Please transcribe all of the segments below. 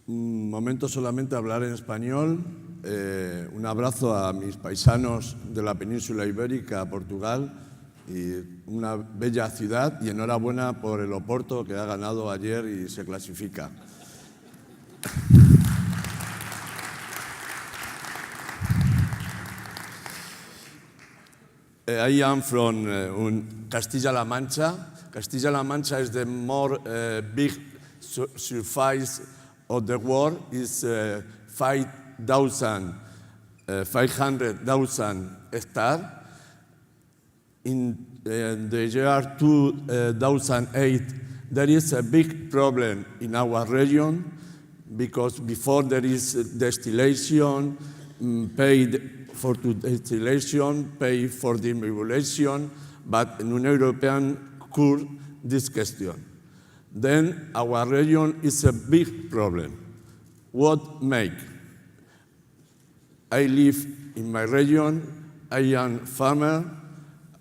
Un momento solamente hablar en español. Un abrazo a mis paisanos de la península ibérica, Portugal, y una bella ciudad, y enhorabuena por el Porto, que ha ganado ayer y se clasifica. I am from Castilla-La Mancha. Castilla-La Mancha is the more big surface of the world. Is 500,000 hectares. In the year 2008, there is a big problem in our region because before there is distillation, paid for the distillation, pay for the emulsion, but the Union European could this question. Then our region is a big problem. What make? I live in my region, I am farmer,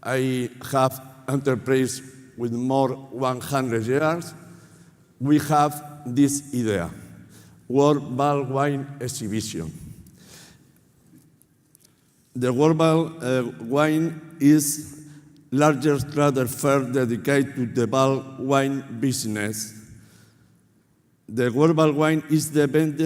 I have enterprise with more 100 years. We have this idea, World Ball Wine Exhibition. The World Wine is largest trade fair dedicated to the ball wine business. The World Wine is the event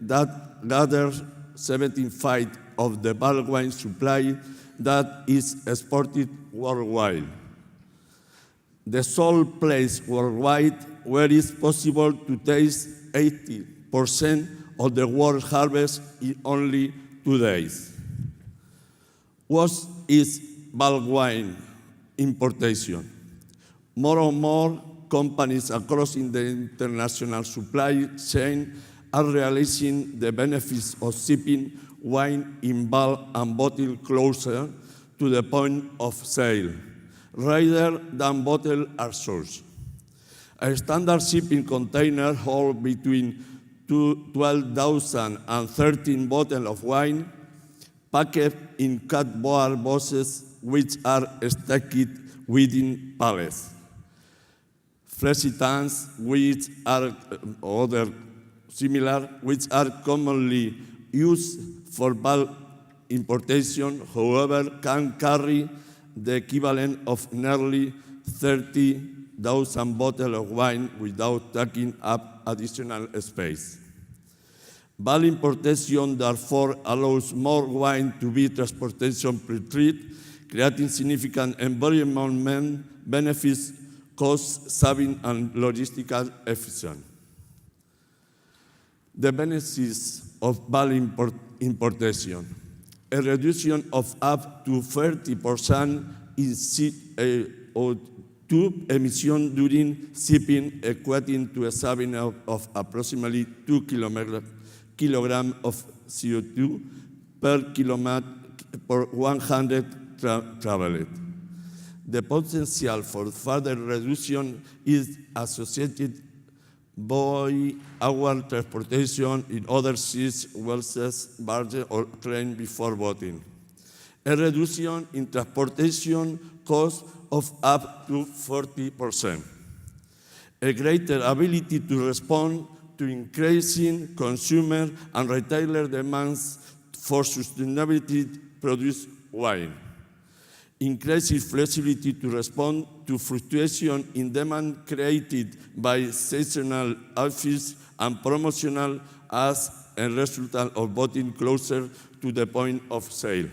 that gathers 75% of the ball wine supply that is exported worldwide. The sole place worldwide where it is possible to taste 80% of the world harvest in only 2 days. What is bulk wine importation? More and more companies across in the international supply chain are realizing the benefits of shipping wine in bulk and bottle closer to the point of sale, rather than bottle or source. A standard shipping container holds between 12,000 and 13 bottles of wine, packed in cardboard boxes which are stacked within pallets. Fleshy tanks, which are other similar, which are commonly used for bulk importation, however, can carry the equivalent of nearly 30,000 bottles of wine without taking up additional space. Bulk importation, therefore, allows more wine to be transportation pre-treated, creating significant environmental benefits, cost-saving, and logistical efficiency. The benefits of bulk importation: a reduction of up to 30% in CO2 emissions during shipping, equating to a saving of approximately 2 kilograms of CO2 per kilometer per 100 traveled. The potential for further reduction is associated by our transportation in other seas, vessels, barges, or train before boating. A reduction in transportation cost of up to 40%. A greater ability to respond to increasing consumer and retailer demands for sustainability produced wine. Increasing flexibility to respond to fluctuation in demand created by seasonal offers and promotional as a result of boating closer to the point of sale.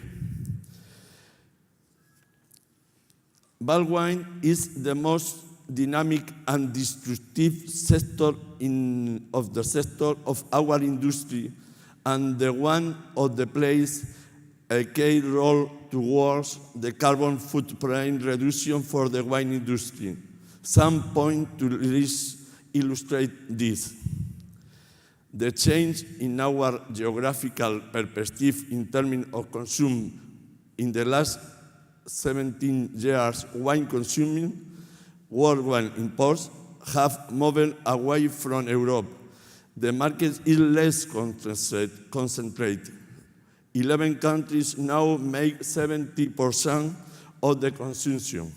Bulk wine is the most dynamic and destructive sector of our industry, and the one of the plays a key role towards the carbon footprint reduction for the wine industry. Some point to illustrate this. The change in our geographical perspective in terms of consumption in the last 17 years, wine consuming, world wine imports have moved away from Europe. The market is less concentrated. 11 countries now make 70% of the consumption.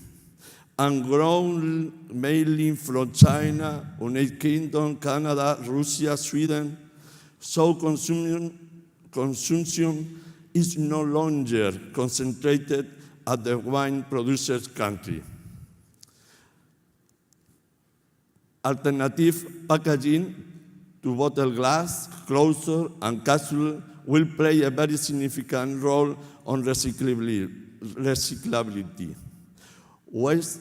and grown mainly from China, United Kingdom, Canada, Russia, Sweden, so consumption is no longer concentrated at the wine producer's country. Alternative packaging to bottle glass, closure, and capsule will play a very significant role on recyclability. Waste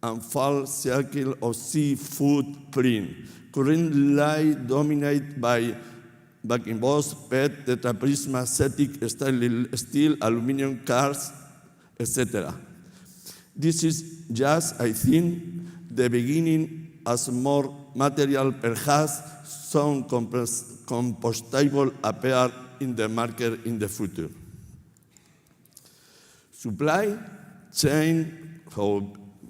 and full cycle of seafood print currently dominated by bag-in-box, PET, Tetra Prisma, acetic, stainless steel, aluminum cars, etc. This is just, I think, the beginning, as more material, perhaps some compostable, appear in the market in the future. Supply chain, how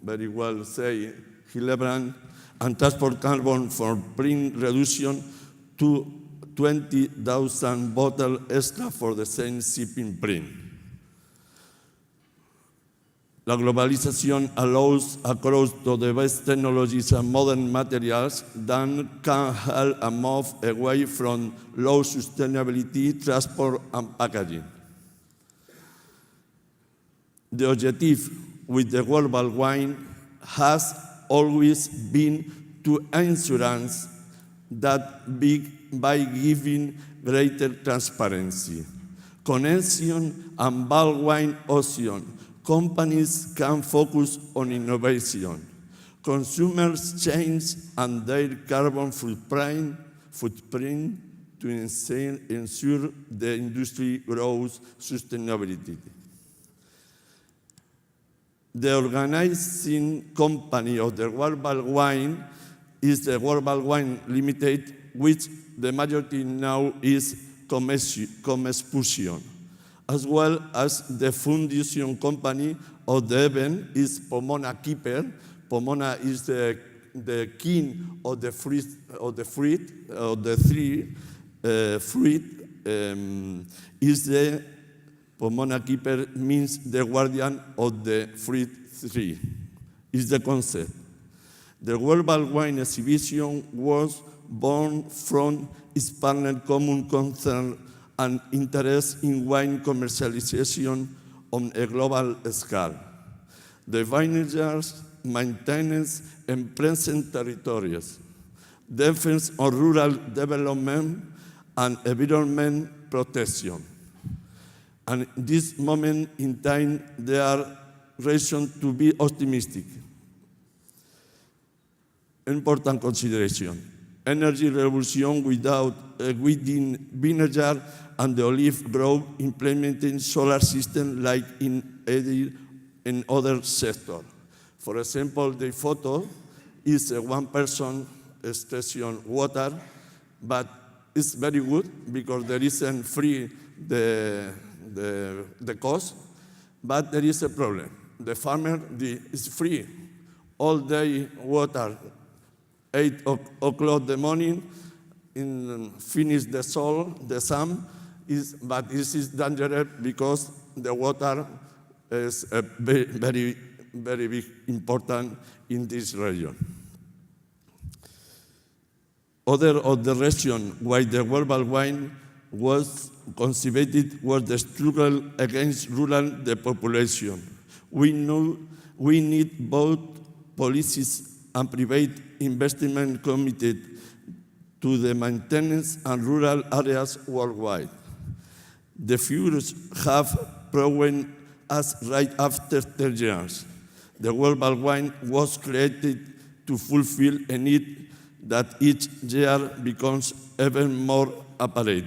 very well say Hildebrand, and transport carbon for print reduction to 20,000 bottles extra for the same shipping print. La globalización allows access to the best technologies and modern materials that can help a move away from low sustainability, transport, and packaging. The objective with the global wine has always been to ensure that by giving greater transparency, connection, and bulk wine ocean, companies can focus on innovation, consumers change and their carbon footprint to ensure the industry grows sustainability. The organizing company of the Global Wine is the Global Wine Limited, which the majority now is Comexpulsion, as well as the foundation company of the event is Pomona Keeper. Pomona is the king of the fruit, is the Pomona Keeper means the guardian of the fruit tree, is the concept. The Global Wine Exhibition was born from its partner common concern and interest in wine commercialization on a global scale. The vineyards, maintenance, and present territories, defense of rural development, and environment protection. And in this moment in time, there are reasons to be optimistic. Important consideration: energy revolution within vineyard and the olive grove, implementing solar system like in other sectors. For example, the photo is a one-person station water, but it's very good because there isn't free the cost, but there is a problem. The farmer is free all day water, 8 o'clock in the morning, finish the sun, but this is dangerous because the water is very, very big, important in this region. Other of the reason why the global wine was conceived was the struggle against rural depopulation. We know we need both policies and private investment committed to the maintenance and rural areas worldwide. The figures have proven us right after 10 years. The global wine was created to fulfill a need that each year becomes even more apparent.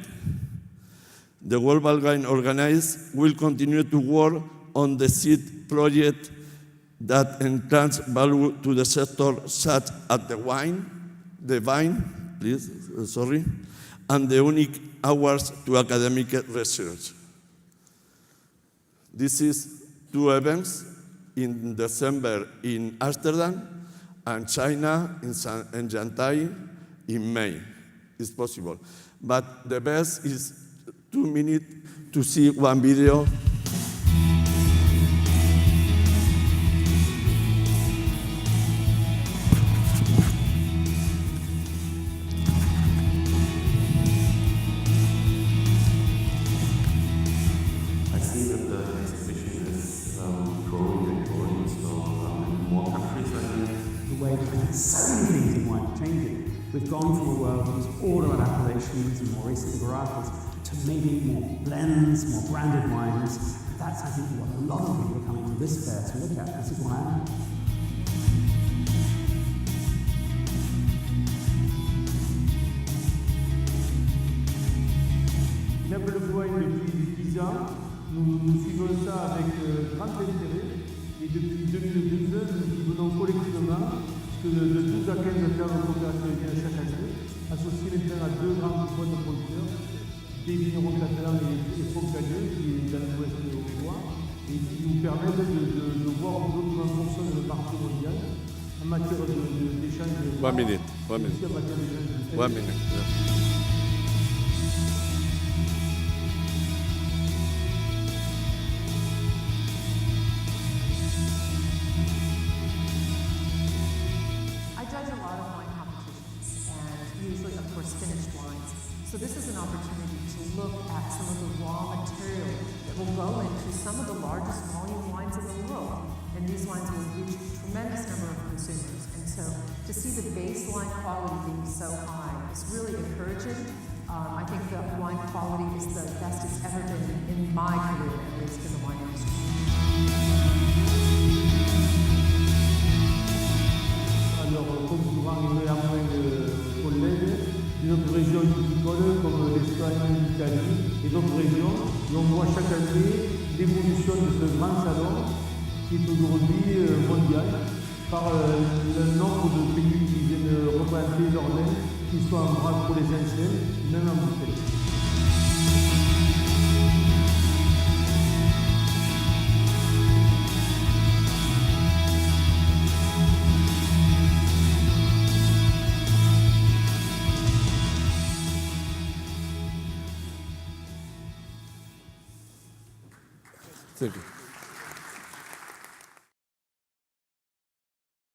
The Global Wine Organization will continue to work on the seed project that enhance value to the sector, such as the vine, and the unique awards to academic research. This is 2 events in December in Amsterdam and China in Shanghai in May. It's possible. But the best is 2 minutes to see one video. see that the exhibition is growing and growing, so in more countries, I think. The way so many things in wine are changing. We've gone from a world that was all about appellations and more recent varietals to maybe more blends, more branded wines. And that's, I think, what a lot of people are coming to this fair to look at. This is one I am. J'aime le wine depuis 10 ans. Nous suivons ça avec grand intérêt. Et depuis 2012, nous venons collectivement, puisque de 12 à 15 ans de coopération vient chaque année, associés maintenant à 2 grands points de producteurs, des vignerons catalans et Foncalieux, qui est dans l'ouest de l'Auvergne, et qui nous permettent de voir comment fonctionne le marché mondial en matière d'échange de One minute. en matière d'échange de 1 minute. Yeah. I judge a lot of wine competitions, and usually, of course, finished wines. So this is an opportunity to look at some of the raw material that will go into some of the largest volume wines in the world. And these wines will reach a tremendous number of consumers. And so to see the baseline quality being so high is really encouraging. I think the wine quality is the best it's ever been in my career, at least in the wine industry. Alors, concurrents et néanmoins collègues d'une région viticole comme l'Espagne, l'Italie et d'autres régions. Et on voit chaque année l'évolution de ce grand salon qui est aujourd'hui mondial par le nombre de pays qui viennent représenter leur vin, qu'ils soient en vrac pour les anciens, même en bouteille. Thank you.